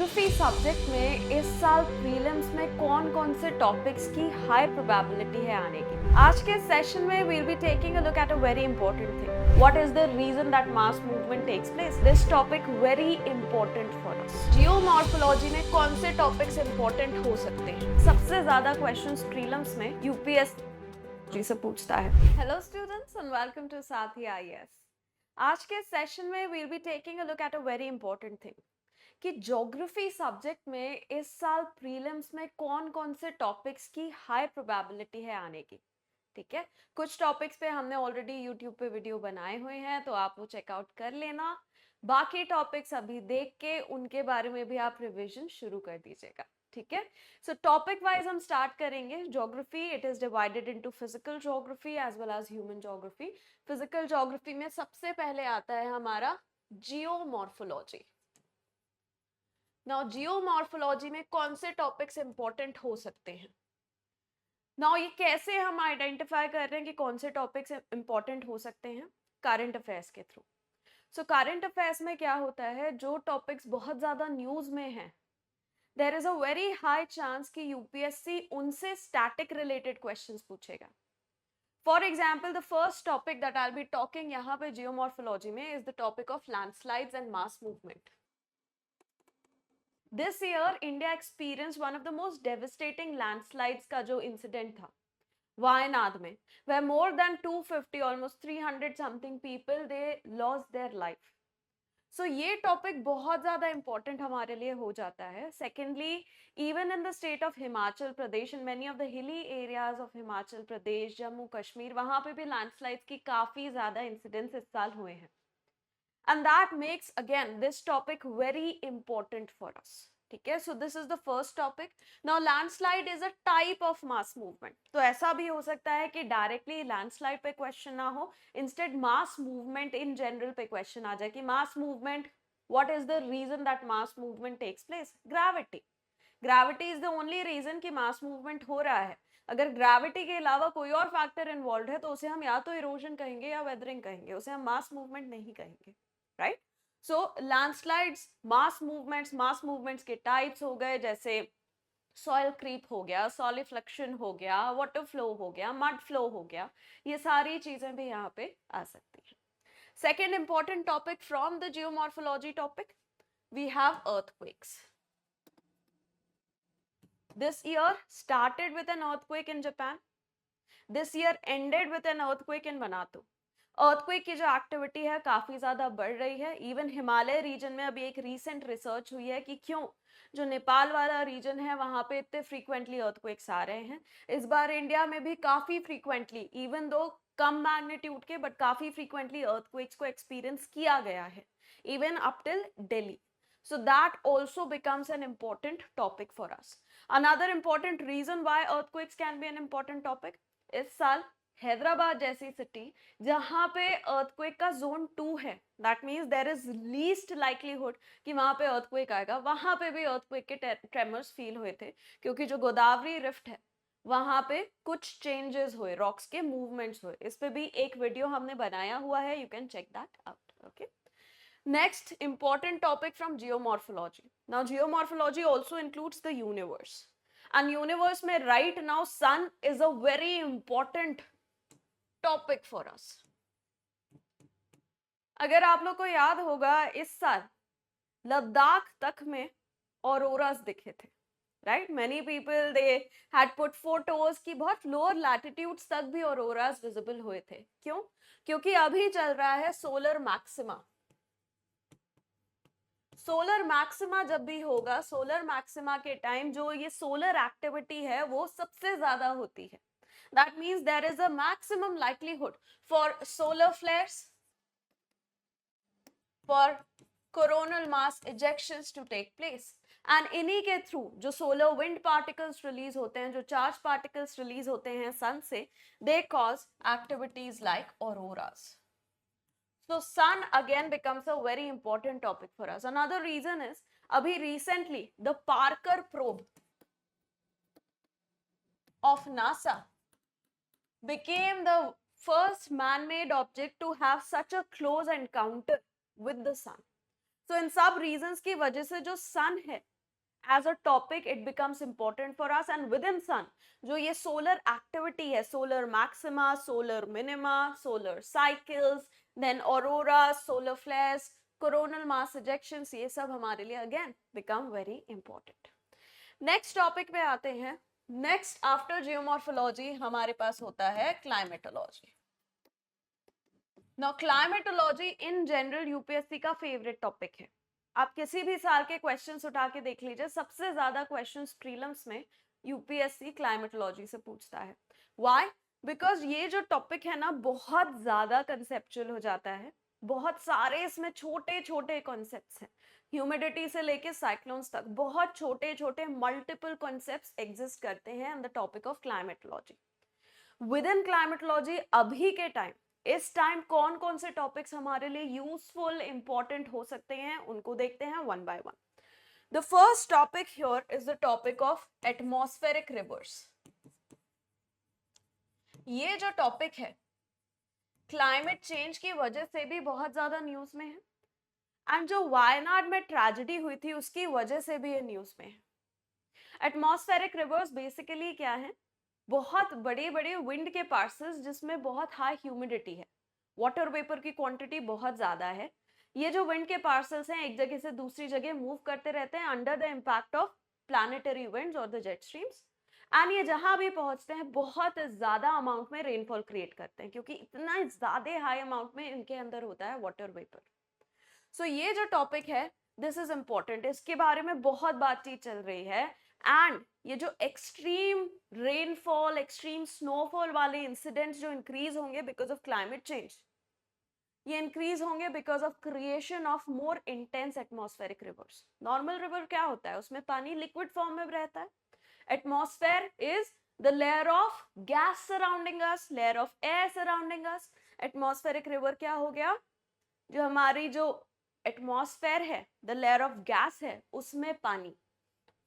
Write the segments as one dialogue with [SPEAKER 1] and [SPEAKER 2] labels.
[SPEAKER 1] Geography subject में इस साल प्रीलिम्स में कौन कौन से टॉपिक्स की हाई प्रोबेबिलिटी है आने की। आज के सेशन में we'll be taking a look at a very important thing. What is the reason that mass movement takes place? This topic very important for us. Geomorphology में कौन से टॉपिक्स इंपॉर्टेंट हो सकते हैं? सबसे ज्यादा क्वेश्चंस प्रीलिम्स में यूपीएससी से पूछता है। Hello students and welcome to Sathi IAS. आज के सेशन में we'll be taking a look at a very important thing कि ज्योग्राफी सब्जेक्ट में इस साल प्रीलिम्स में कौन कौन से टॉपिक्स की हाई प्रोबेबिलिटी है आने की। ठीक है, कुछ टॉपिक्स पे हमने ऑलरेडी यूट्यूब पे वीडियो बनाए हुए हैं, तो आप वो चेकआउट कर लेना। बाकी टॉपिक्स अभी देख के उनके बारे में भी आप रिवीजन शुरू कर दीजिएगा। ठीक है, सो टॉपिक वाइज हम स्टार्ट करेंगे। Geography it is divided into physical geography as well as human geography. Physical geography में सबसे पहले आता है हमारा जियोमॉर्फोलॉजी। नाउ जियोमॉर्फोलॉजी में कौन से टॉपिक्स इंपॉर्टेंट हो सकते हैं? नाउ ये कैसे हम आइडेंटिफाई कर रहे हैं कि कौन से टॉपिक्स इंपॉर्टेंट हो सकते हैं? करंट अफेयर्स के थ्रू। सो करंट अफेयर्स में क्या होता है, जो टॉपिक्स बहुत ज्यादा न्यूज में हैं, there is a very high chance कि यूपीएससी उनसे स्टैटिक रिलेटेड क्वेश्चंस पूछेगा। For example, the first topic that I will be talking यहाँ पे जियोमॉर्फोलॉजी में is the topic of landslides and mass movement. This year, India experienced one of the most devastating landslides का जो incident था वायनाड में, where more than 250, almost 300 something people they lost their life. So ये topic बहुत ज्यादा important हमारे लिए हो जाता है। Secondly, even in the state of Himachal Pradesh and many of the hilly areas of Himachal Pradesh, Jammu Kashmir, वहां पे भी लैंडस्लाइड्स की काफी ज्यादा इंसिडेंट्स इस साल हुए हैं। And that makes again this topic very important for us. ठीक है, so this is the first topic. Now landslide is a type of mass movement. तो ऐसा भी हो सकता है कि directly landslide पे question ना हो, instead mass movement in general पे question आ जाए कि mass movement, what is the reason that mass movement takes place? Gravity. Gravity is the only reason कि mass movement हो रहा है। अगर ग्रेविटी के अलावा कोई और फैक्टर इन्वॉल्व है तो उसे हम या तो इरोजन कहेंगे या वेदरिंग कहेंगे, उसे हम मास मूवमेंट नहीं कहेंगे। राइट, सो लैंडस्लाइड्स, मास मूवमेंट्स के टाइप्स हो गए, जैसे सॉइल क्रीप हो गया, सॉलिफ्लेक्शन हो गया, वाटर फ्लो हो गया, मड फ्लो हो गया, ये सारी चीजें भी यहाँ पे आ सकती हैं। Second important topic from the geomorphology topic, we have earthquakes. This year started with an earthquake in Japan. This year ended with an earthquake in Vanuatu. Earthquake की जो एक्टिविटी है काफी ज्यादा बढ़ रही है। इवन हिमालय रीजन में अभी एक रीसेंट रिसर्च हुई है कि क्यों जो नेपाल वाला रीजन है वहां पे इतने फ्रीक्वेंटली अर्थक्वेक्स आ रहे हैं। इस बार इंडिया में भी काफी फ्रीक्वेंटली, इवन दो कम मैग्नीट्यूड के, बट काफी फ्रीक्वेंटली अर्थक्वेक्स को एक्सपीरियंस किया गया है, even up till Delhi. So that also becomes an important topic for us. Another important reason why earthquakes can be an important topic, इस साल हैदराबाद जैसी सिटी जहां पे अर्थक्वेक का जोन 2 है, that means there is least likelihood कि वहां पे अर्थक्वेक आएगा, वहां पे भी अर्थक्वेक के ट्रेमर्स फील हुए थे, क्योंकि जो गोदावरी रिफ्ट है वहां पे कुछ चेंजेस हुए, रॉक्स के मूवमेंट्स हुए। इस पे भी एक वीडियो हमने बनाया हुआ है, you can check that out. Okay, next important topic from geomorphology. Now geomorphology also includes the universe, and universe में right now sun is a very important topic for us. अगर आप लोग को याद होगा, इस साल लद्दाख तक में ऑरोरास दिखे थे, right? Many people they had put photos की बहुत लोअर लैटिट्यूड्स तक भी ऑरोरास विजिबल हुए थे। क्यों? क्योंकि अभी चल रहा है सोलर मैक्सिमा। सोलर मैक्सिमा जब भी होगा, सोलर मैक्सिमा के टाइम जो ये सोलर एक्टिविटी है वो सबसे ज्यादा होती है. That means there is a maximum likelihood for solar flares, for coronal mass ejections to take place, and इन्हीं के थ्रू जो सोलर विंड पार्टिकल्स रिलीज होते हैं, जो चार्ज पार्टिकल्स रिलीज होते हैं सन से, they cause activities like auroras. So sun again becomes a very important topic for us. Another reason is abhi recently the Parker probe of NASA became the first man-made object to have such a close encounter with the sun. So इन सब reasons की वजह से जो sun है as a topic it becomes important for us, and within sun जो ये solar activity है, solar maxima, solar minima, solar cycles, then auroras, solar flares, coronal mass ejections, ये सब हमारे लिए again become very important. Next topic पे आते हैं. Next after geomorphology हमारे पास होता है climatology. Now climatology in general UPSC का फेवरेट टॉपिक है. आप किसी भी साल के क्वेश्चंस उठा के देख लीजिए, सबसे ज्यादा क्वेश्चंस प्रीलिम्स में यूपीएससी क्लाइमेटोलॉजी से पूछता है. व्हाई? बिकॉज ये जो टॉपिक है ना बहुत ज्यादा कंसेप्चुअल हो जाता है, बहुत सारे इसमें छोटे छोटे कॉन्सेप्ट्स हैं, ह्यूमिडिटी से लेके साइक्लोन्स तक बहुत छोटे छोटे मल्टीपल कॉन्सेप्ट्स एग्जिस्ट करते हैं in the topic of climatology. With in climatology अभी के टाइम, इस टाइम कौन कौन से टॉपिक्स हमारे लिए यूजफुल इंपॉर्टेंट हो सकते हैं उनको देखते हैं one by one. The first topic here is the topic of atmospheric reverse. ये जो टॉपिक है क्लाइमेट चेंज की वजह से भी बहुत ज्यादा न्यूज में है, एंड जो वायनाड में ट्रेजेडी हुई थी उसकी वजह से भी ये न्यूज में है. एटमॉस्फेरिक रिवर्स बेसिकली क्या है? बहुत बड़े बड़े विंड के पार्सल्स जिसमें बहुत हाई ह्यूमिडिटी है, वाटर वेपर की क्वांटिटी बहुत ज्यादा है. ये जो विंड के पार्सल्स हैं एक जगह से दूसरी जगह मूव करते रहते हैं under the impact of planetary winds और द जेट स्ट्रीम्स, एंड ये जहां भी पहुंचते हैं बहुत ज्यादा अमाउंट में रेनफॉल क्रिएट करते हैं क्योंकि इतना ज्यादा हाई अमाउंट में इनके अंदर होता है वाटर वेपर. सो ये जो टॉपिक है दिस इज इंपॉर्टेंट, इसके बारे में बहुत बातचीत चल रही है. एंड ये जो एक्सट्रीम रेनफॉल, एक्सट्रीम स्नोफॉल वाले इंसिडेंट्स जो इंक्रीज होंगे बिकॉज ऑफ क्लाइमेट चेंज, ये इंक्रीज होंगे because of creation of more intense atmospheric reverse. Normal river क्या होता है? उसमें पानी लिक्विड फॉर्म में रहता है. Atmosphere is the layer of gas surrounding us, layer of air surrounding us. Atmospheric river क्या हो गया? जो हमारी जो एटमॉस्फेयर है, द लेयर ऑफ गैस है, उसमें पानी,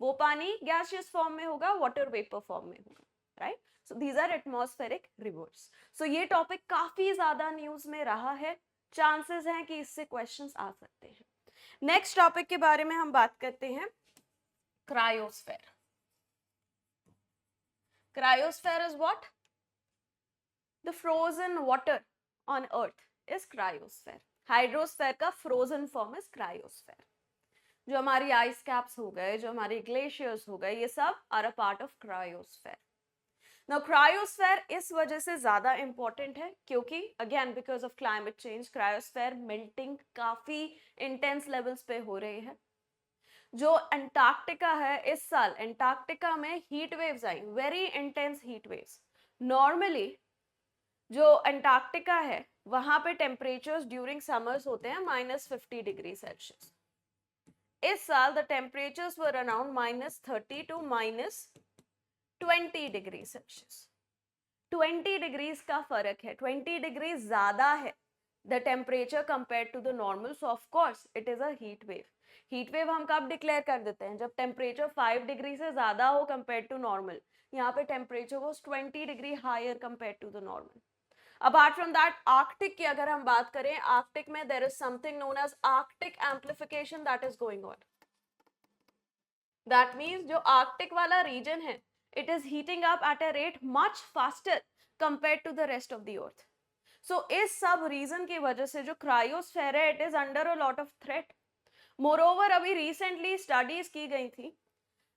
[SPEAKER 1] वो पानी गैसियस फॉर्म में होगा, वाटर वेपर फॉर्म में होगा, right? So these are atmospheric rivers. सो ये टॉपिक काफी ज्यादा न्यूज में रहा है, चांसेस हैं कि इससे क्वेश्चंस आ सकते हैं. नेक्स्ट टॉपिक के बारे में हम बात करते हैं cryosphere. Cryosphere is what? The frozen water on earth is cryosphere. Hydrosphere का फ्रोजन फॉर्म इज क्रायोस्फेयर. जो हमारी आइस कैप्स हो गए, जो हमारे ग्लेशियर्स हो गए, ये सब are a part of cryosphere. Now cryosphere इस वजह से ज्यादा इंपॉर्टेंट है क्योंकि again because of climate change cryosphere melting काफी इंटेंस लेवल्स पे हो रही है. जो अंटार्कटिका है, इस साल अंटार्कटिका में हीट वेव्स आई, very intense heat waves. Normally जो अंटार्कटिका है वहां पे टेम्परेचर्स ड्यूरिंग समर्स होते हैं -50 डिग्री सेल्सियस. इस साल the temperatures were around -30 to -20 degree Celsius. 20 degrees का फर्क है, 20 डिग्री ज्यादा है the temperature compare to the normal. So of course it is a heat wave. Heat wave हम कब डिक्लेयर कर देते हैं? जब टेम्परेचर 5 डिग्री से ज्यादा हो कंपेयर टू नॉर्मल. यहाँ पे temperature was 20 degree higher compare to the normal. Apart from that Arctic की अगर हम बात करें, आर्कटिक में there is something known as Arctic amplification that is going on. That means जो आर्कटिक वाला रीजन है it is heating up at a rate much faster compared to the rest of the earth. So इस सब reason की वजह से जो cryosphere है it is under a lot of threat. Moreover अभी recently studies की गई थी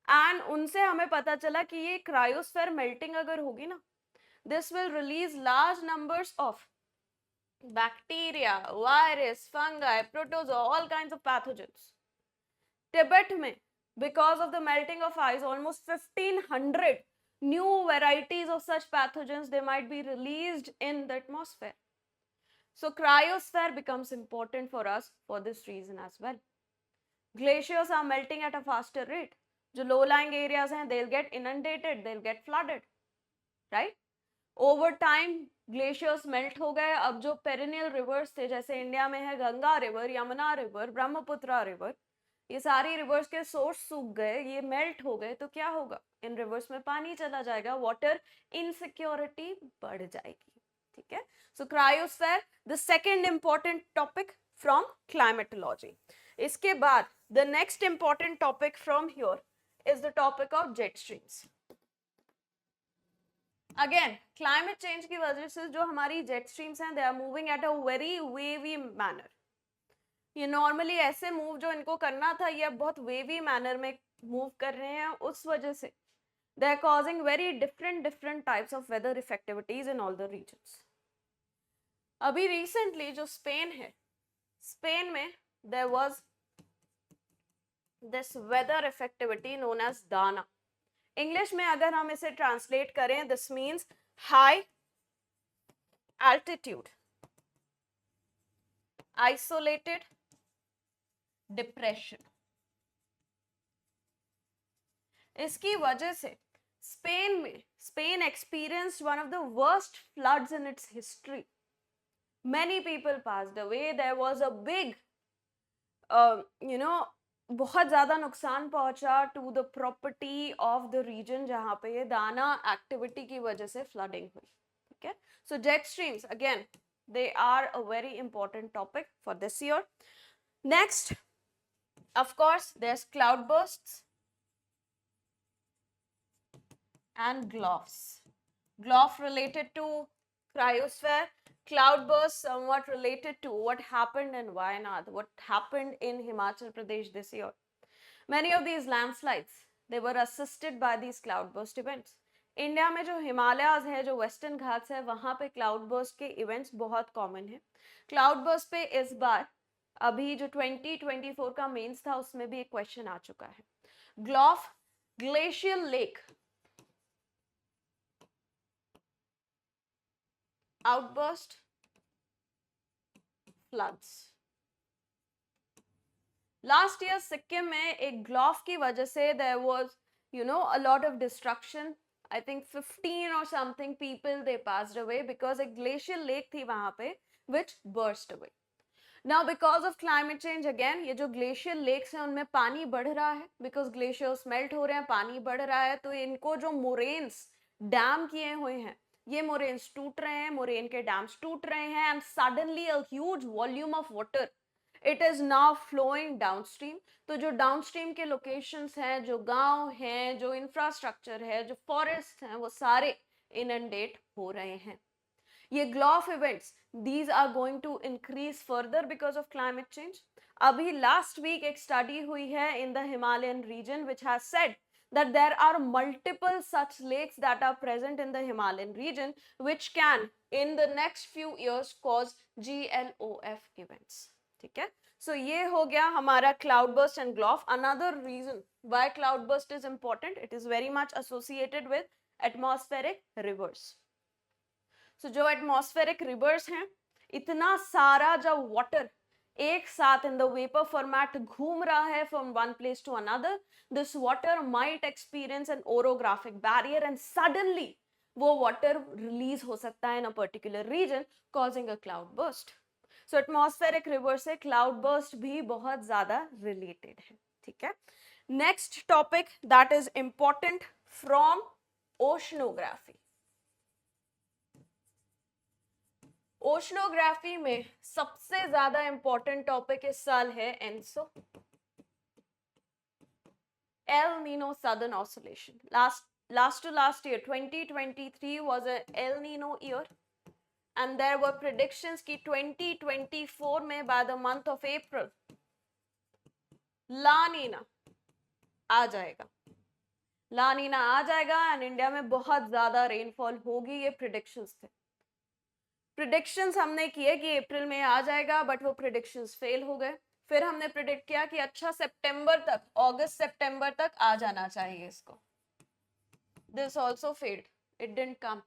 [SPEAKER 1] and उनसे हमें पता चला कि ये क्रायोस्फेयर मेल्टिंग अगर होगी ना, this will release large numbers of bacteria, virus, fungi, protozoa, all kinds of pathogens. Tibet में because of the melting of ice almost 1500 new varieties of such pathogens they might be released in the atmosphere. So cryosphere becomes important for us for this reason as well. Glaciers are melting at a faster rate. जो low lying areas हैं they'll get inundated, they'll get flooded, right? Over time glaciers melt हो गए. अब जो perennial rivers थे जैसे India में है Ganga river, Yamuna river, Brahmaputra river, ये सारी रिवर्स के सोर्स सूख गए, ये मेल्ट हो गए, तो क्या होगा? इन रिवर्स में पानी चला जाएगा, वाटर इनसिक्योरिटी बढ़ जाएगी. ठीक है. So cryosphere the second important topic from climatology. इसके बाद the next important topic from here is the topic of jet streams. Again climate change की वजह से जो हमारी जेट स्ट्रीम्स हैं, they are moving at a very wavy manner. ये normally ऐसे मूव जो इनको करना था, ये अब बहुत वेवी मैनर में मूव कर रहे हैं. उस वजह से they are causing very different types of weather effectivities in all the regions. अभी रिसेंटली जो स्पेन है, स्पेन में there was this weather effectivity known as DANA. English में अगर हम इसे ट्रांसलेट करें, this means high altitude isolated depression. इसकी वजह से Spain experienced one of the worst floods in its history. Many people passed away. There was a big, बहुत ज़्यादा नुकसान पहुंचा to the property of the region जहाँ पे ये दाना एक्टिविटी की वजह से फ्लडिंग हुई. ठीक है. So jet streams again they are a very important topic for this year. Next, of course, there's cloudbursts and GLOFs. GLOF related to cryosphere. Cloudburst somewhat related to what happened in Wayanad, what happened in Himachal Pradesh this year. Many of these landslides, they were assisted by these cloudburst events. India में जो हिमालयाज है, जो western Ghats है, वहां पे cloudburst के events बहुत common है. क्लाउडबर्स्ट पे इस बार अभी जो 2024 का मेंस था उसमें भी एक क्वेश्चन आ चुका है. GLOF glacial lake outburst, floods. Last year Sikkim में एक ग्लॉफ की वजह से there was a lot of destruction. I think 15 or something people they passed away because एक glacial lake थी वहां पे which burst away. Now because of climate change again, ये जो glacial lakes हैं उनमें पानी बढ़ रहा है because glaciers melt हो रहे हैं, पानी बढ़ रहा है, तो इनको जो moraines डैम किए हुए हैं, ये मोरेन्स टूट रहे हैं, मोरेन के डैम्स टूट रहे हैं, and suddenly a huge volume of water it is now flowing downstream. तो जो डाउनस्ट्रीम के लोकेशंस हैं, जो गांव हैं, जो इंफ्रास्ट्रक्चर है, जो फॉरेस्ट हैं, वो सारे इनंडेट हो रहे हैं. ये GLOF events these are going to increase further because of climate change. अभी लास्ट वीक एक स्टडी हुई है in the Himalayan region which has said that there are multiple such lakes that are present in the Himalayan region which can in the next few years cause GLOF events. ठीक है. So ये हो गया हमारा cloudburst and GLOF. Another reason why cloudburst is important, it is very much associated with atmospheric rivers. So जो atmospheric rivers हैं, इतना सारा जब water एक साथ इन द वेपर फॉर्मेट घूम रहा है from one place to another, this water might experience an orographic barrier and suddenly वो वाटर रिलीज हो सकता है in a particular region causing a cloud burst. So atmospheric river से cloud burst भी बहुत ज्यादा रिलेटेड है. ठीक है. Next topic that is important from oceanography. Oceanography में सबसे ज्यादा इंपॉर्टेंट टॉपिक इस साल है ENSO, El Nino southern oscillation. last to last year 2023 was a El Nino year and there were predictions कि 2024 में by the month of April ला नीना आ जाएगा. ला नीना आ जाएगा एंड इंडिया में बहुत ज्यादा रेनफॉल होगी. ये प्रिडिक्शंस थे. प्रिडिक्शंस हमने किए कि अप्रैल में आ जाएगा, बट वो प्रिडिक्शंस फेल हो गए. फिर हमने प्रिडिक्ट किया कि अच्छा सितंबर तक, अगस्त सितंबर तक आ जाना चाहिए इसको. This also failed, it didn't come.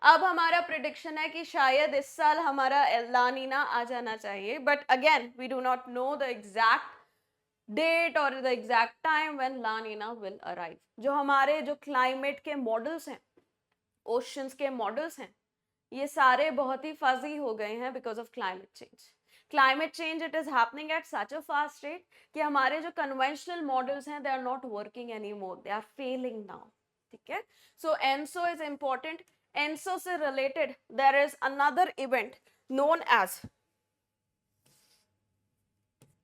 [SPEAKER 1] अब हमारा प्रिडिक्शन है कि शायद इस साल हमारा ला नीना आ जाना चाहिए, but again we do not know the exact date और the exact time when La Nina will arrive. जो हमारे जो क्लाइमेट के मॉडल्स हैं, ओशंस के मॉडल्स हैं, ये सारे बहुत ही फजी हो गए हैं because of climate change. Climate change it is happening at such a fast rate कि हमारे जो कन्वेंशनल मॉडल्स हैं they are not working any more, they are failing now. ठीक है. So ENSO is important. ENSO से related there is another event known as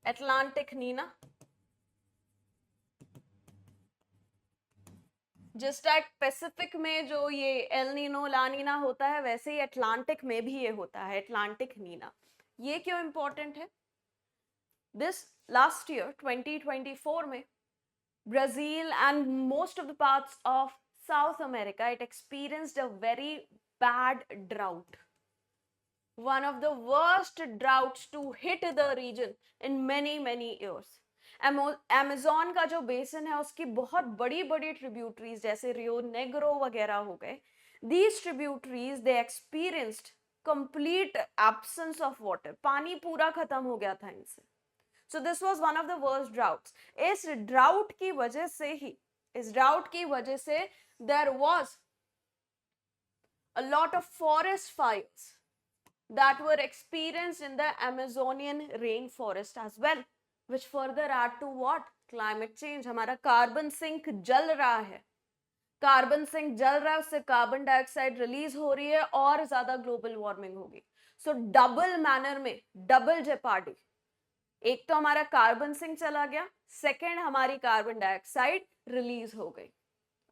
[SPEAKER 1] Atlantic Nina, जिस type Pacific में जो ये एल नीनो ला नीना होता है, वैसे ही अटलांटिक में भी ये होता है, अटलांटिक नीना। ये क्यों इंपॉर्टेंट है? दिस लास्ट ईयर 2024 में Brazil and most of the parts of South America, it experienced a very bad drought. One of the worst droughts to hit the region in many years. Amazon का जो basin है उसकी बहुत बड़ी बड़ी tributaries जैसे Rio Negro वगैरह हो गए, these tributaries they experienced complete absence of water. पानी पूरा खत्म हो गया था इनसे. So this was one of the worst droughts. इस drought की वजह से there was a lot of forest fires that were experienced in the Amazonian rainforest as well, which further add to what? Climate change. हमारा carbon sink जल रहा है, carbon sink जल रहा है, उससे कार्बन डाइऑक्साइड रिलीज हो रही है और ज्यादा ग्लोबल वार्मिंग होगी. सो डबल मैनर में डबल जेपार्डी. एक तो हमारा कार्बन सिंक चला गया, सेकेंड हमारी कार्बन डाइऑक्साइड रिलीज हो गई.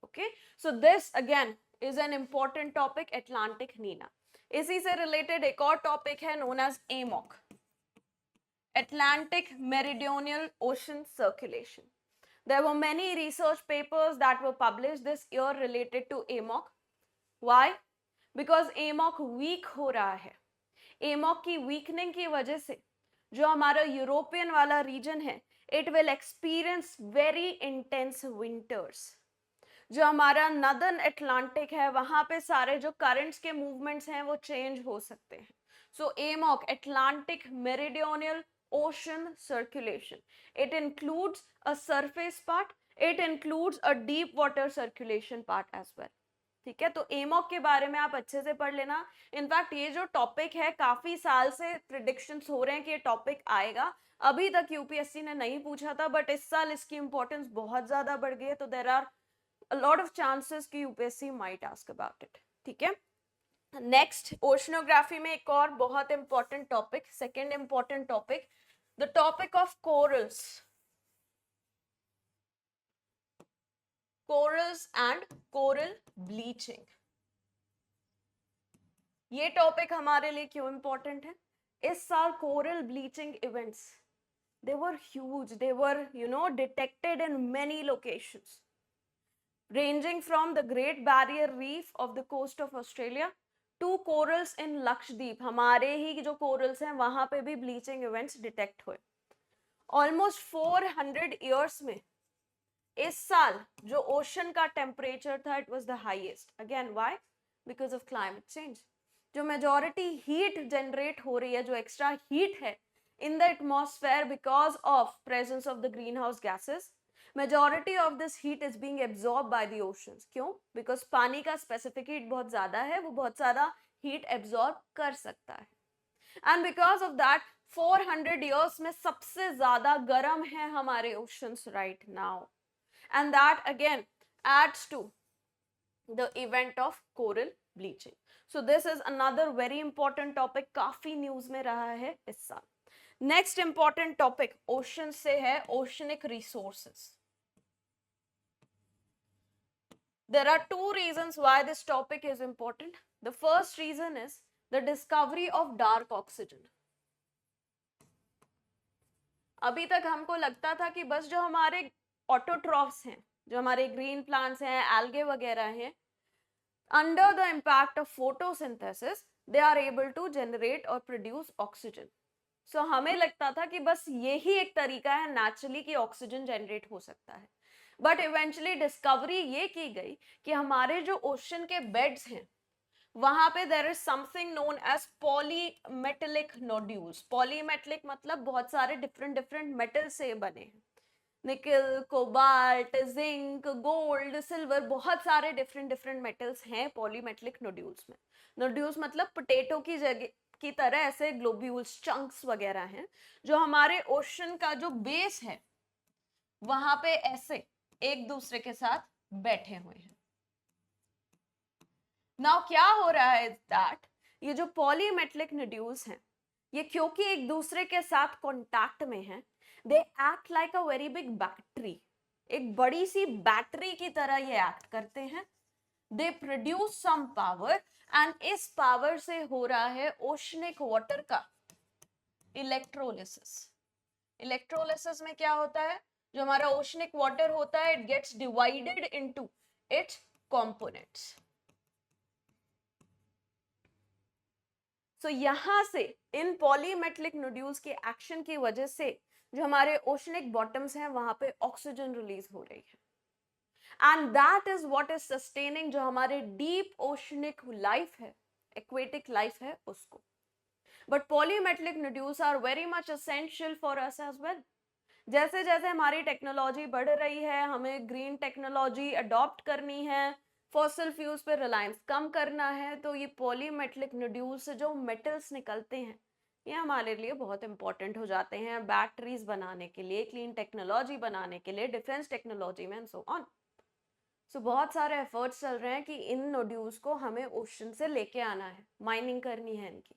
[SPEAKER 1] Okay, so this again is an important topic, Atlantic Nina. इसी से रिलेटेड एक और टॉपिक है known as AMOC, Atlantic Meridional Ocean Circulation. There were many research papers that were published this year related to AMOC. Why? Because AMOC weak हो रहा है. AMOC की weakening की वजह से जो हमारा यूरोपियन वाला रीजन है, it will experience very intense winters. जो हमारा नदर्न अटलांटिक है वहां पे सारे जो करंट्स के मूवमेंट्स हैं वो चेंज हो सकते हैं. सो AMOC, Atlantic Meridional Ocean Circulation, it includes a surface part, it includes a deep water circulation part as well. ठीक है, तो AMOC के बारे में आप अच्छे से पढ़ लेना. इनफैक्ट ये जो टॉपिक है काफी साल से प्रिडिक्शंस हो रहे हैं कि ये टॉपिक आएगा. अभी तक यूपीएससी ने नहीं पूछा था, बट इस साल इसकी इंपॉर्टेंस बहुत ज्यादा बढ़ गई है, तो there are a lot of chances कि यूपीएससी might ask about it. ठीक है, नेक्स्ट ओशनोग्राफी में एक और बहुत important topic, second important topic, the topic of corals, corals and coral bleaching. ये टॉपिक हमारे लिए क्यों इंपॉर्टेंट है? इस साल coral bleaching events they were huge, they were detected in many locations ranging from the Great Barrier Reef of the coast of Australia to corals in Lakshadweep. हमारे ही जो corals हैं वहां पे भी bleaching events detect हुए. Almost 400 years में इस साल जो ocean का temperature था, it was the highest. Again, why? Because of climate change. जो majority heat generate हो रही है, जो extra heat है in the atmosphere because of presence of the greenhouse gases, majority of this heat is being absorbed by the oceans. क्यों? Because पानी का specific heat बहुत ज़्यादा है, वो बहुत सारा heat absorb कर सकता है. And because of that 400 years में सबसे ज़्यादा गर्म है हमारे oceans right now. And that again adds to the event of coral bleaching. So this is another very important topic, काफ़ी news में रहा है इस साल. Next important topic ocean से है oceanic resources. There are two reasons why this topic is important. The first reason is the discovery of dark oxygen. अभी तक हमको लगता था कि बस जो हमारे ऑटोट्रॉफ्स हैं, जो हमारे ग्रीन प्लांट्स हैं, एल्गे वगैरह हैं, under the impact of photosynthesis they are able to generate or produce oxygen. So हमें लगता था कि बस यही एक तरीका है नेचुरली कि ऑक्सीजन जनरेट हो सकता है. बट इवेंचुअली डिस्कवरी ये की गई कि हमारे जो ओशन के बेड्स हैं वहां पे there is something known as polymetallic nodules. Polymetallic मतलब बहुत सारे डिफरेंट मेटल से बने हैं. निकल, कोबाल्ट, जिंक, गोल्ड, सिल्वर, बहुत सारे डिफरेंट मेटल्स हैं पॉलीमेटेलिक नोड्यूल्स में. नोड्यूल्स मतलब पोटैटो की जगह की तरह ऐसे ग्लोब्यूल्स, चंक्स वगैरह हैं जो हमारे ओशन का जो बेस है वहां पे ऐसे एक दूसरे के साथ बैठे हुए हैं. नाउ क्या हो रहा है दैट ये जो पॉलीमेटेलिक नोड्यूल्स हैं ये क्योंकि एक दूसरे के साथ कांटेक्ट में हैं, they act like a very big battery, एक बड़ी सी बैटरी की तरह ये एक्ट करते हैं. They produce some power and इस पावर से हो रहा है ओशनिक वाटर का इलेक्ट्रोलिसिस. इलेक्ट्रोलिसिस में क्या होता है, जो हमारा ओशनिक वाटर होता है, it gets divided into its components. So यहां से इन पॉलीमेटलिक नोड्यूल्स के एक्शन की वजह से जो हमारे ओशनिक बॉटम्स हैं वहां पे ऑक्सीजन रिलीज हो रही है, and that is what is sustaining जो हमारे डीप ओशनिक लाइफ है, एक्वेटिक लाइफ है उसको. But polymetallic nodules are very much essential for us as well. जैसे जैसे हमारी टेक्नोलॉजी बढ़ रही है, हमें ग्रीन टेक्नोलॉजी अडॉप्ट करनी है, फॉसिल फ्यूल्स पे रिलायंस कम करना है, तो ये पॉलीमेटलिक नोड्यूल से जो मेटल्स निकलते हैं ये हमारे लिए बहुत इंपॉर्टेंट हो जाते हैं बैटरीज बनाने के लिए, क्लीन टेक्नोलॉजी बनाने के लिए, डिफेंस टेक्नोलॉजी में एंड सो ऑन. सो बहुत सारे एफर्ट्स चल रहे हैं कि इन नोड्यूल्स को हमें ओशन से लेके आना है, माइनिंग करनी है इनकी.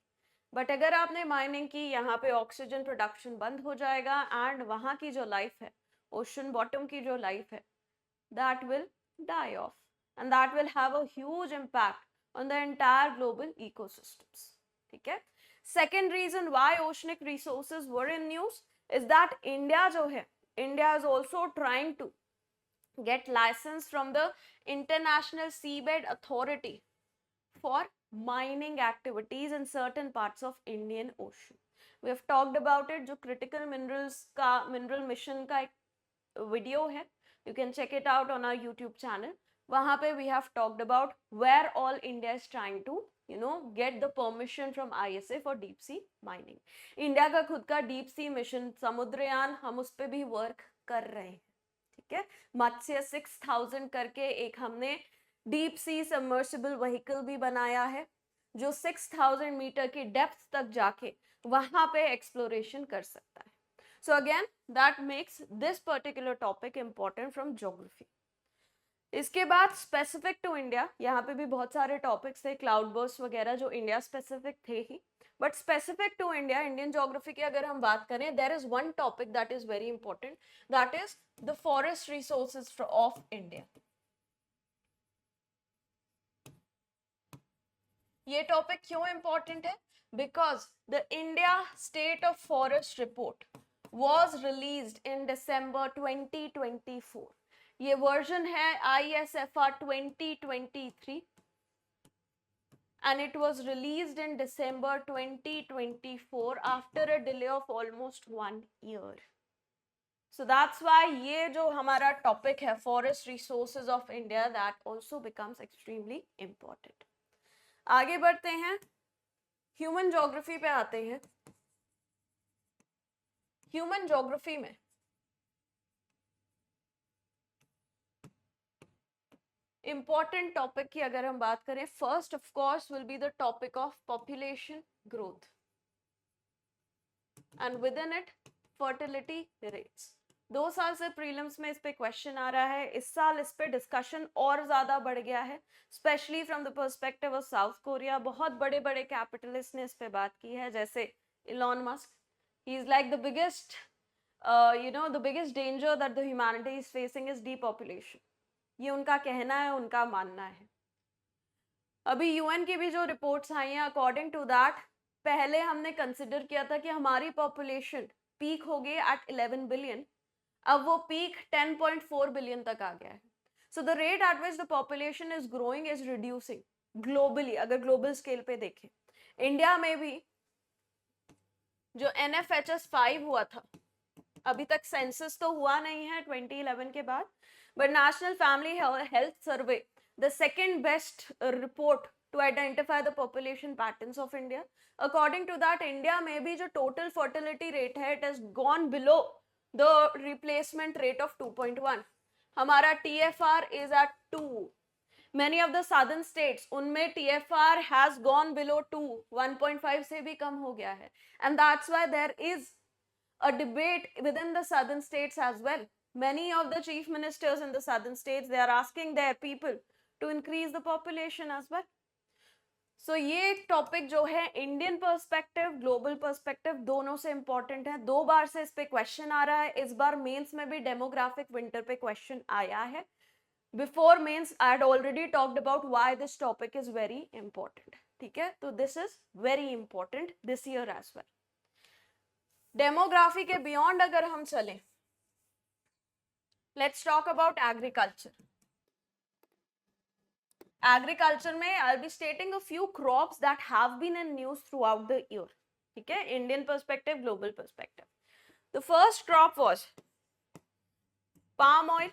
[SPEAKER 1] बट अगर आपने माइनिंग की, यहाँ पे ऑक्सीजन प्रोडक्शन बंद हो जाएगा एंड वहाँ की जो लाइफ है, ओशन बॉटम की जो लाइफ है, that will die off and that will have a huge impact on the entire global ecosystems. ठीक है. Second reason why oceanic resources were in news is that India जो है, India is also trying to get license from the International Seabed Authority for mining activities in certain parts of Indian Ocean. We have talked about it, जो critical minerals का mineral mission का एक video है, you can check it out on our YouTube channel. वहाँ पे we have talked about where all India is trying to get the permission from ISA for deep sea mining. India का खुद का deep sea mission Samudrayaan, हम उस पे भी work कर रहे हैं. ठीक है. मत्स्य 6000 करके एक हमने डीप सी सबमर्सिबल व्हीकल भी बनाया है जो 6000 मीटर की डेप्थ तक जाके वहां पे एक्सप्लोरेशन कर सकता है. So again, that makes this particular topic important from geography. इसके बाद स्पेसिफिक टू इंडिया, यहाँ पे भी बहुत सारे टॉपिक्स थे, क्लाउड बर्स्ट वगैरह जो इंडिया स्पेसिफिक थे ही, but specific to India, Indian geography की अगर हम बात करें, there is one topic that is very important, that is the forest resources of India. ये टॉपिक क्यों इंपॉर्टेंट है? Because the India state of forest report was released in December 2024. ये वर्जन है ISFR 2023 and it was released in December 2024 after a delay of almost 1 year. So that's why ये जो हमारा topic है forest resources of India, that also becomes extremely important. आगे बढ़ते हैं, human geography पे आते हैं. ह्यूमन ज्योग्राफी में इंपॉर्टेंट टॉपिक की अगर हम बात करें, first of course will be the topic of population growth and with in it fertility rates. 2 साल से प्रीलिम्स में इस पे क्वेश्चन आ रहा है, इस साल इस पे डिस्कशन और ज्यादा बढ़ गया है, specially from the perspective of south Korea. बहुत बड़े बड़े कैपिटलिस्ट ने इस पे बात की है, जैसे Elon Musk. He is like the biggest, the biggest danger that the humanity is facing is depopulation. ये उनका कहना है, उनका मानना है. अभी यूएन की भी जो रिपोर्ट्स आई हैं, अकॉर्डिंग टू दैट, पहले हमने कंसिडर किया था कि हमारी पॉपुलेशन पीक हो गई एट 11 बिलियन, अब वो पीक 10.4 बिलियन तक आ गया है. So the rate at which the population is growing is reducing globally. अगर ग्लोबल स्केल पे देखें, इंडिया में भी जो NFHS 5 हुआ था, अभी तक सेंसस तो हुआ नहीं है 2011 के बाद, but National Family Health Survey, the second best report to identify the population patterns of India. According to that, India में भी जो टोटल फर्टिलिटी रेट है, it has gone below the replacement rate of 2.1. हमारा TFR is at 2. Many of the southern states, उनमें TFR has gone below 2, 1.5 से भी कम हो गया है. And that's why there is a debate within the southern states as well. Many of the chief ministers in the southern states, they are asking their people to increase the population as well. सो ये topic जो है Indian perspective, global perspective दोनों से important है. 2 बार से इस पे question आ रहा है. इस बार मेंस में भी डेमोग्राफिक विंटर पे क्वेश्चन आया है. Before mains I had already talked about why this topic is very important. ठीक है, तो this is very important this year as well. Demography के बियॉन्ड अगर हम चलें, let's talk about agriculture. Agriculture में I will be stating a few crops that have been in news throughout the year. ठीक है, Indian perspective, global perspective. The first crop was palm oil.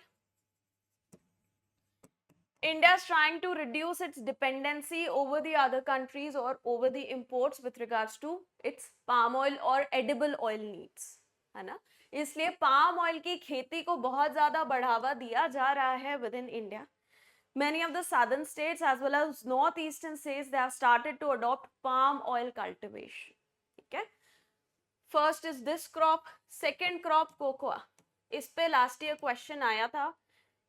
[SPEAKER 1] India is trying to reduce its dependency over the other countries or over the imports with regards to its palm oil or edible oil needs, है ना. इसलिए palm oil की खेती को बहुत ज्यादा बढ़ावा दिया जा रहा है with in India. Many of the southern states as well as northeastern states, they have started to adopt palm oil cultivation. ठीक है, first is this crop. Second crop cocoa. इस पे लास्ट ईयर क्वेश्चन आया था.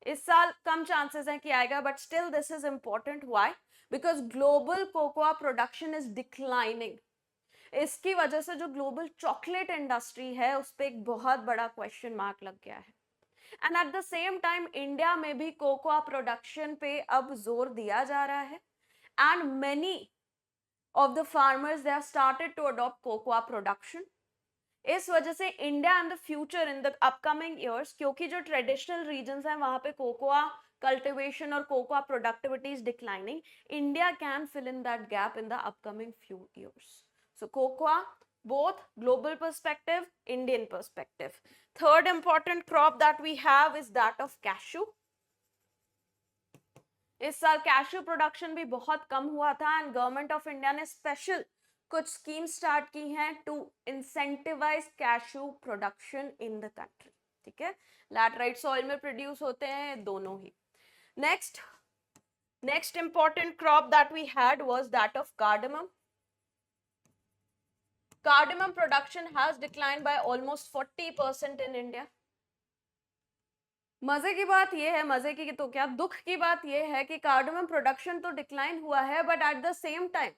[SPEAKER 1] इस साल कम chances है कि आएगा, but still this is important. Why? Because global cocoa production is declining. इसकी वजह से जो ग्लोबल चॉकलेट इंडस्ट्री है उस पर एक बहुत बड़ा क्वेश्चन मार्क लग गया है. And eight the same time India में भी कोकोआ प्रोडक्शन पे अब जोर दिया जा रहा है. And many of the farmers they have started to adopt cocoa production. इस वजह से India in the future, in the upcoming years, क्योंकि जो ट्रेडिशनल रीजन्स हैं वहां पे कोकोआ कल्टिवेशन और cocoa productivity is declining, India can fill in that gap in the upcoming few years. So cocoa, both global perspective, Indian perspective. Third important crop that we have is that of cashew. इस साल cashew production भी बहुत कम हुआ था and government of India ने special कुछ scheme start की हैं to incentivise cashew production in the country. ठीक है, लैटराइट सॉइल में प्रोड्यूस होते हैं दोनों ही. Next important crop that we had was that of cardamom. Cardamom production has declined by almost 40% in India. मजे की बात यह है, मजे की तो क्या, दुख की बात यह है कि कार्डमम प्रोडक्शन तो डिक्लाइन हुआ है, but at the same time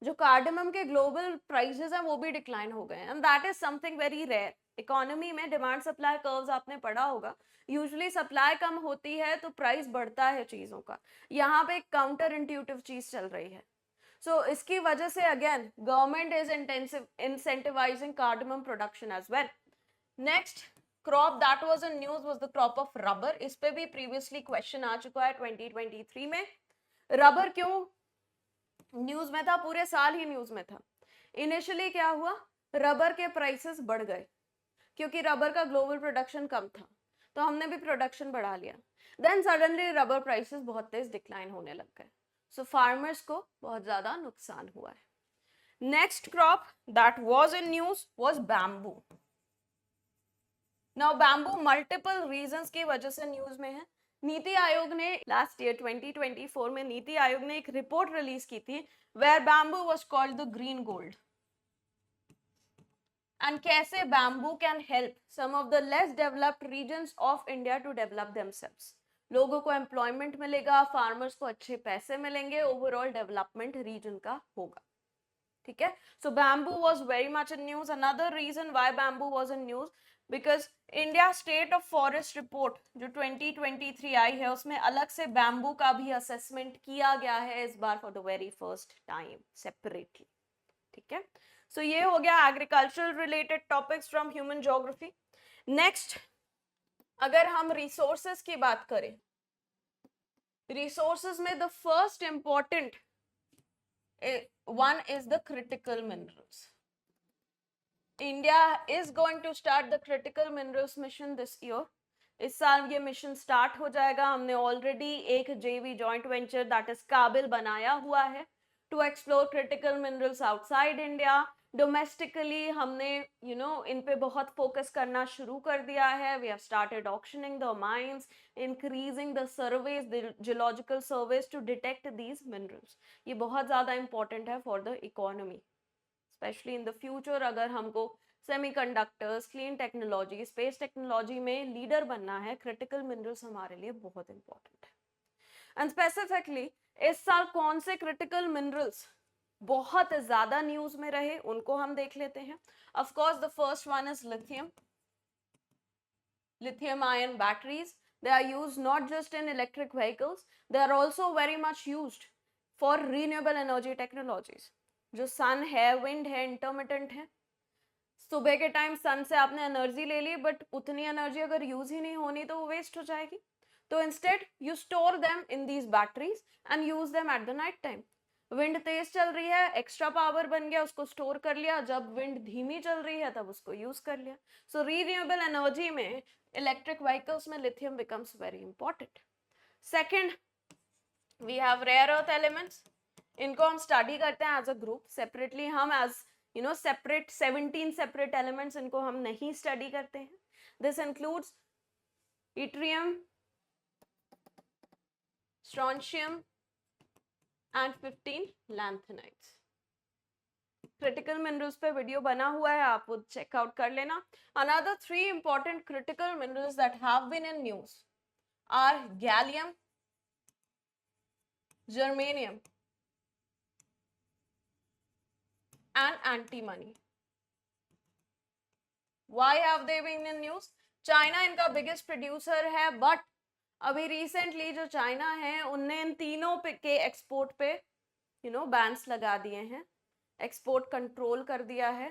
[SPEAKER 1] जो कार्डमम के ग्लोबल प्राइसेस हैं वो भी डिक्लाइन हो गए हैं. And that is something very rare. Economy में डिमांड सप्लाई कर्व्स आपने पढ़ा होगा, यूजुअली सप्लाई कम होती है तो प्राइस बढ़ता है चीजों का. यहाँ पे एक काउंटर इंट्यूटिव चीज चल रही है. So इसकी वजह से again government is incentivizing cardamom production as well. Next crop that was in news was the crop of rubber. इस पे भी previously question आ चुका है 2023 में. रबर क्यों न्यूज में था? पूरे साल ही न्यूज में था. इनिशियली क्या हुआ, रबर के प्राइसेस बढ़ गए क्योंकि रबर का ग्लोबल प्रोडक्शन कम था, तो हमने भी प्रोडक्शन बढ़ा लिया. देन सडनली रबर प्राइसेस बहुत तेज डिक्लाइन होने लग गए. सो फार्मर्स को बहुत ज्यादा नुकसान हुआ है. Next crop that was in news was bamboo. Now bamboo multiple reasons की वजह से न्यूज में है. नीति आयोग ने लास्ट ईयर 2024 में नीति आयोग ने एक रिपोर्ट रिलीज की थी where bamboo was called the green gold. And कैसे bamboo can help some of the less developed regions of India to develop themselves. लोगों को एम्प्लॉयमेंट मिलेगा, फार्मर्स को अच्छे पैसे मिलेंगे, ओवरऑल डेवलपमेंट रीजन का होगा. ठीक है, so bamboo was very much in news. Another reason why bamboo was in news because India state of forest report जो 2023 आई है उसमें अलग से बैम्बू का भी असेसमेंट किया गया है इस बार for the very first time separately. ठीक है, सो ये हो गया agricultural related topics from human geography. Next अगर हम रिसोर्सेस की बात करें, रिसोर्सेस में the first important one is the critical minerals. India is going to start the critical minerals mission this year. इस साल ये मिशन स्टार्ट हो जाएगा. हमने ऑलरेडी एक जेवी जॉइंट वेंचर दैट इज काबिल बनाया हुआ है to explore critical minerals outside India. Domestically हमने इन पे बहुत फोकस करना शुरू कर दिया है. We have started auctioning the mines, increasing the surveys, the geological surveys to detect these minerals. ये बहुत ज़्यादा इंपॉर्टेंट है for the economy, specially in the future. अगर हमको semiconductors, clean technology, space technology में लीडर बनना है, क्रिटिकल मिनरल्स हमारे लिए बहुत इंपॉर्टेंट है. एंड स्पेसिफिकली इस साल कौन से क्रिटिकल मिनरल्स बहुत ज्यादा न्यूज में रहे उनको हम देख लेते हैं. Of course the first one is lithium. Lithium ion batteries, they are used not just in electric vehicles, they are also very much used for renewable energy technologies. जो सन है, विंड है, इंटरमिटेंट है, सुबह के टाइम सन से आपने energy ले ली बट उतनी एनर्जी अगर यूज ही नहीं होनी तो वो वेस्ट हो जाएगी. तो instead you store them in these batteries and use them at the night time. Wind तेज चल रही है, एक्स्ट्रा पावर बन गया, उसको स्टोर कर लिया, जब विंड धीमी चल रही है तब उसको यूज कर लिया. सो रीन्यूएबल एनर्जी में इलेक्ट्रिक व्हीकल्स में lithium becomes very important. Second, we have rare earth elements. इनको हम स्टडी करते हैं एज अ ग्रुप सेपरेटली. हम एज सेपरेट 17 सेपरेट एलिमेंट्स इनको हम नहीं स्टडी करते हैं. This includes yttrium, strontium and 15 lanthanides. Critical minerals पे वीडियो बना हुआ है, आप वो चेकआउट कर लेना. Another 3 important critical minerals that have been in news are gallium, germanium and antimony. Why have they been in news? China इनका biggest producer है, बट अभी रिसेंटली जो चाइना है उनने इन तीनों के एक्सपोर्ट पे बैन्स लगा दिए हैं, एक्सपोर्ट कंट्रोल कर दिया है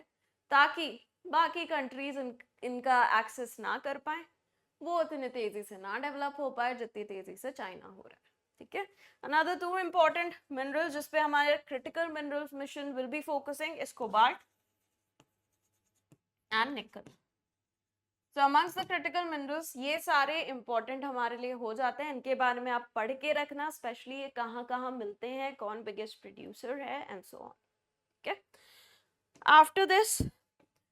[SPEAKER 1] ताकि बाकी कंट्रीज इनका एक्सेस ना कर पाए, वो उतनी तेजी से ना डेवलप हो पाए जितनी तेजी से चाइना हो रहा है. ठीक है. अनदर 2 इंपॉर्टेंट मिनरल्स जिसपे हमारे critical minerals mission will be focusing is cobalt and निकल. So amongst the critical minerals ये सारे important हमारे लिए हो जाते हैं. इनके बारे में आप पढ़ के रखना, स्पेशली ये कहाँ कहाँ मिलते हैं, कौन बिगेस्ट प्रोड्यूसर है and so on. Okay. After this,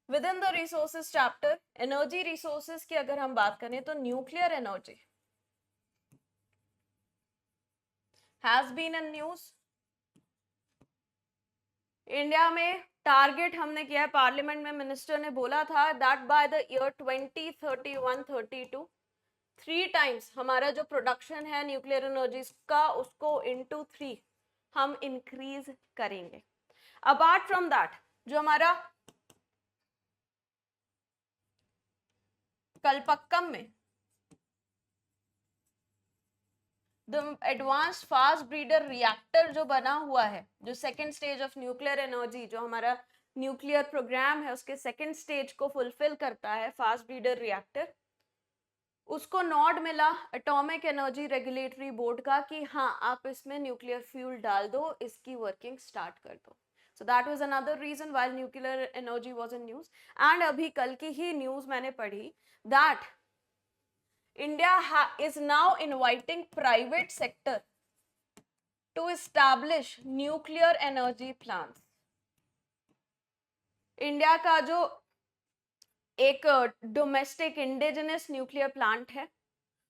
[SPEAKER 1] within the resources chapter, energy resources की अगर हम बात करें तो nuclear energy has been in news. India में टारगेट हमने किया है, पार्लियामेंट में मिनिस्टर ने बोला था that by the year 2031-32 3 times हमारा जो प्रोडक्शन है न्यूक्लियर एनर्जी का उसको इनटू 3 हम इंक्रीज करेंगे. अपार्ट फ्रॉम दैट जो हमारा कलपक्कम में एडवांस्ड फास्ट ब्रीडर रिएक्टर जो बना हुआ है, जो second stage of nuclear energy, जो हमारा न्यूक्लियर प्रोग्राम है उसके सेकेंड स्टेज को फुलफिल करता है, फास्ट ब्रीडर रिएक्टर, उसको नॉड मिला एटॉमिक एनर्जी रेगुलेटरी बोर्ड का कि हाँ आप इसमें न्यूक्लियर फ्यूल डाल दो, इसकी वर्किंग स्टार्ट कर दो. So that was another reason why nuclear energy was in news. And अभी कल की ही न्यूज मैंने पढ़ी that India is now inviting private sector to establish nuclear energy plants. India का जो एक डोमेस्टिक इंडिजिनस न्यूक्लियर प्लांट है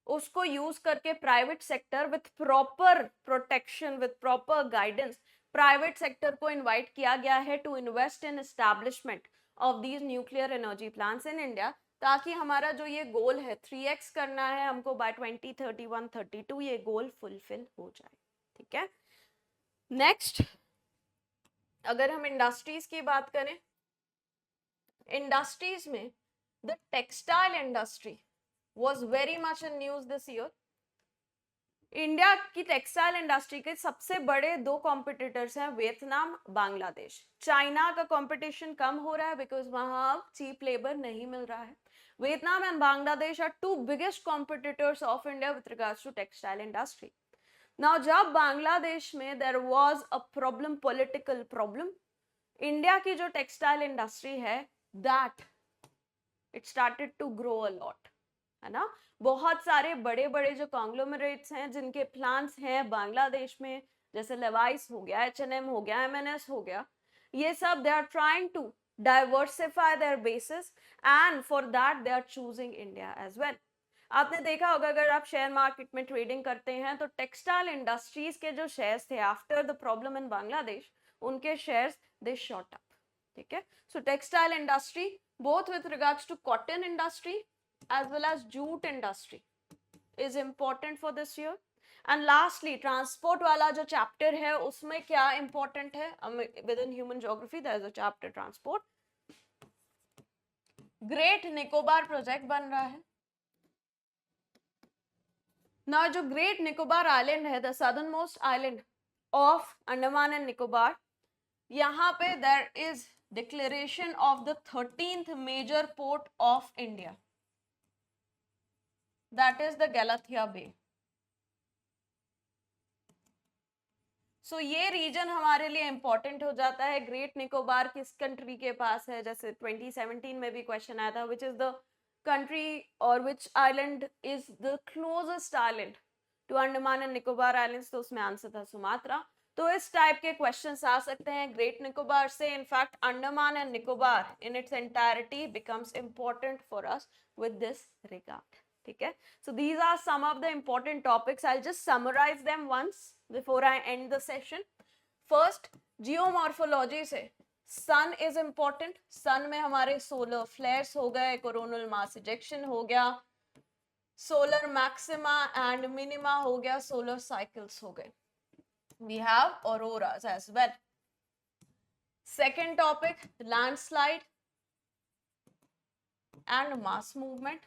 [SPEAKER 1] उसको यूज करके private sector with proper protection, with proper guidance, private sector को इनवाइट किया गया है to invest in establishment of these nuclear energy plants in India, ताकि हमारा जो ये गोल है 3x करना है हमको बाय 2031-32 ये गोल फुलफिल हो जाए. ठीक है. नेक्स्ट, अगर हम इंडस्ट्रीज की बात करें, इंडस्ट्रीज में the textile industry was very much in news this year. India की टेक्सटाइल इंडस्ट्री के सबसे बड़े 2 कॉम्पिटिटर्स हैं, वियतनाम, बांग्लादेश. चाइना का कंपटीशन कम हो रहा है बिकॉज वहां चीप लेबर नहीं मिल रहा है. Vietnam and Bangladesh are 2 biggest competitors of India with regards to textile industry. Now जब बांग्लादेश में there was a problem, political problem, India की जो टेक्सटाइल इंडस्ट्री है that it started to grow a lot, है ना. बहुत सारे बड़े बड़े जो कॉन्ग्लोमरेट्स हैं जिनके प्लांट्स हैं बांग्लादेश में, जैसे लेवाइस हो गया, H&M हो गया, M&S हो गया, ये सब they are trying to diversify their basis and for that they are choosing India as well. आपने देखा होगा अगर आप शेयर मार्केट में ट्रेडिंग करते हैं तो टेक्सटाइल इंडस्ट्रीज के जो शेयर्स थे after the problem in Bangladesh, उनके शेयर्स दे शॉट अप. ठीक है. So textile industry both with regards to cotton industry as well as jute industry is important for this year. And lastly transport वाला जो chapter है उसमें क्या important है within human geography, there is a chapter transport. Great Nicobar project बन रहा है ना. जो ग्रेट निकोबार आइलैंड है, the southernmost island of Andaman and Nicobar, यहाँ पे there is declaration of the 13th major port of India, that is the Galathea bay. So ये region हमारे लिए इंपॉर्टेंट हो जाता है. ग्रेट निकोबार किस कंट्री के पास है, जैसे 2017 में भी क्वेश्चन आया था, which is the country or which island is the closest island to Andaman and Nicobar islands, तो उसमें आंसर था सुमात्रा. तो इस टाइप के क्वेश्चंस आ सकते हैं ग्रेट निकोबार से. In fact Andaman and Nicobar in its entirety becomes important for us with this regard. ठीक है, so these are some of the important topics. I just summarise them once before I end the session. First, geomorphology से sun is important. सन में हमारे solar flares हो गए, coronal mass ejection हो गया, solar maxima and minima हो गया, solar cycles हो गए. We have auroras as well. Second topic, landslide and mass movement.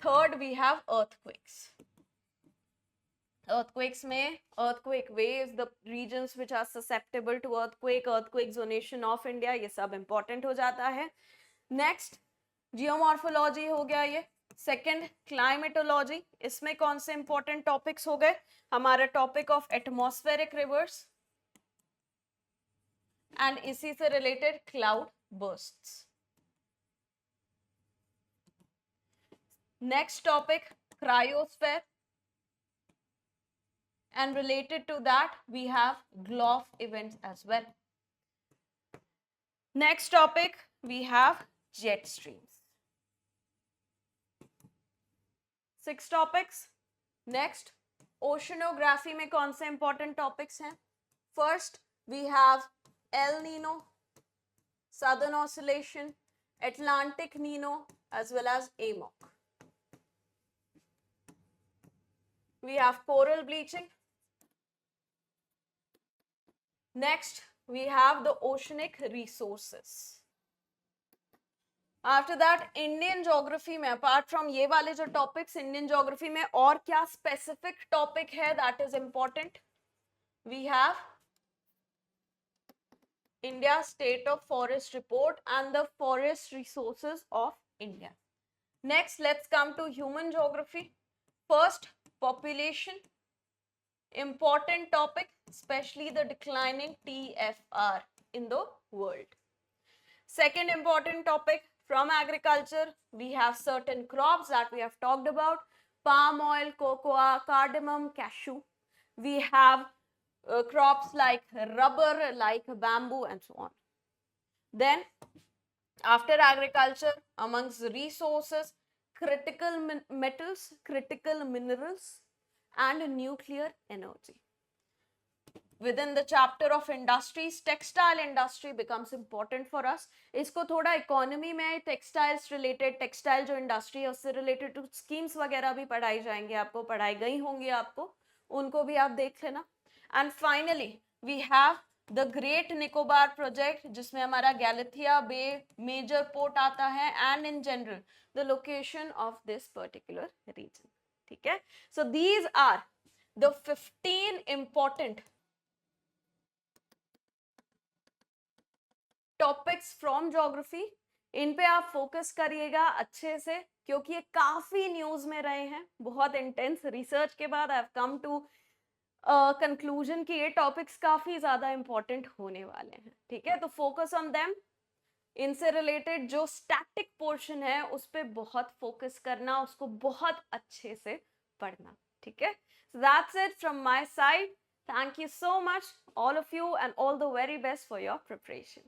[SPEAKER 1] Third, we have earthquakes. Earthquakes में earthquake waves, the regions which are susceptible to earthquake zonation of India, ये सब important हो जाता है. Next, geomorphology हो गया ये. Second, climatology. इसमें कौन से important topics हो गए? हमारा topic of atmospheric rivers and इसी से related cloud bursts. Next topic, cryosphere. And related to that, we have GLOF events as well. Next topic, we have jet streams. 6 topics. Next, oceanography में कौन से important topics हैं? First, we have El Nino, Southern Oscillation, Atlantic Nino, as well as AMOC. We have coral bleaching. Next, we have the oceanic resources. After that, Indian geography में apart from ये वाले जो topics, Indian geography में और क्या specific topic है that is important? We have India State of Forest Report and the forest resources of India. Next, let's come to human geography. First, population. Important topic, especially the declining TFR in the world. Second important topic, from agriculture, we have certain crops that we have talked about: palm oil, cocoa, cardamom, cashew. We have crops like rubber, like bamboo, and so on. Then, after agriculture, amongst resources, critical metals, critical minerals, and nuclear energy. Within the chapter of industries, textile industry becomes important for us. इसको थोड़ा economy में textiles related, textile जो industry है उससे related to schemes वगैरह भी पढ़ाई जाएंगे, आपको पढ़ाई गई होंगी, आपको उनको भी आप देख लेना. And finally, we have the Great Nicobar project, जिसमें हमारा गैलेथिया बे major port आता है, and in general the location of this particular region. ठीक है, so these are the 15 important topics from geography. इन पे आप फोकस करिएगा अच्छे से, क्योंकि ये काफी न्यूज में रहे हैं. बहुत इंटेंस रिसर्च के बाद I have come to conclusion कि ये टॉपिक्स काफी ज्यादा इंपॉर्टेंट होने वाले हैं. ठीक है, तो फोकस ऑन देम. इनसे रिलेटेड जो स्टैटिक पोर्शन है उस पर बहुत फोकस करना, उसको बहुत अच्छे से पढ़ना. ठीक है, so that's it from my side. Thank you so much all of you and all the very best for your preparation.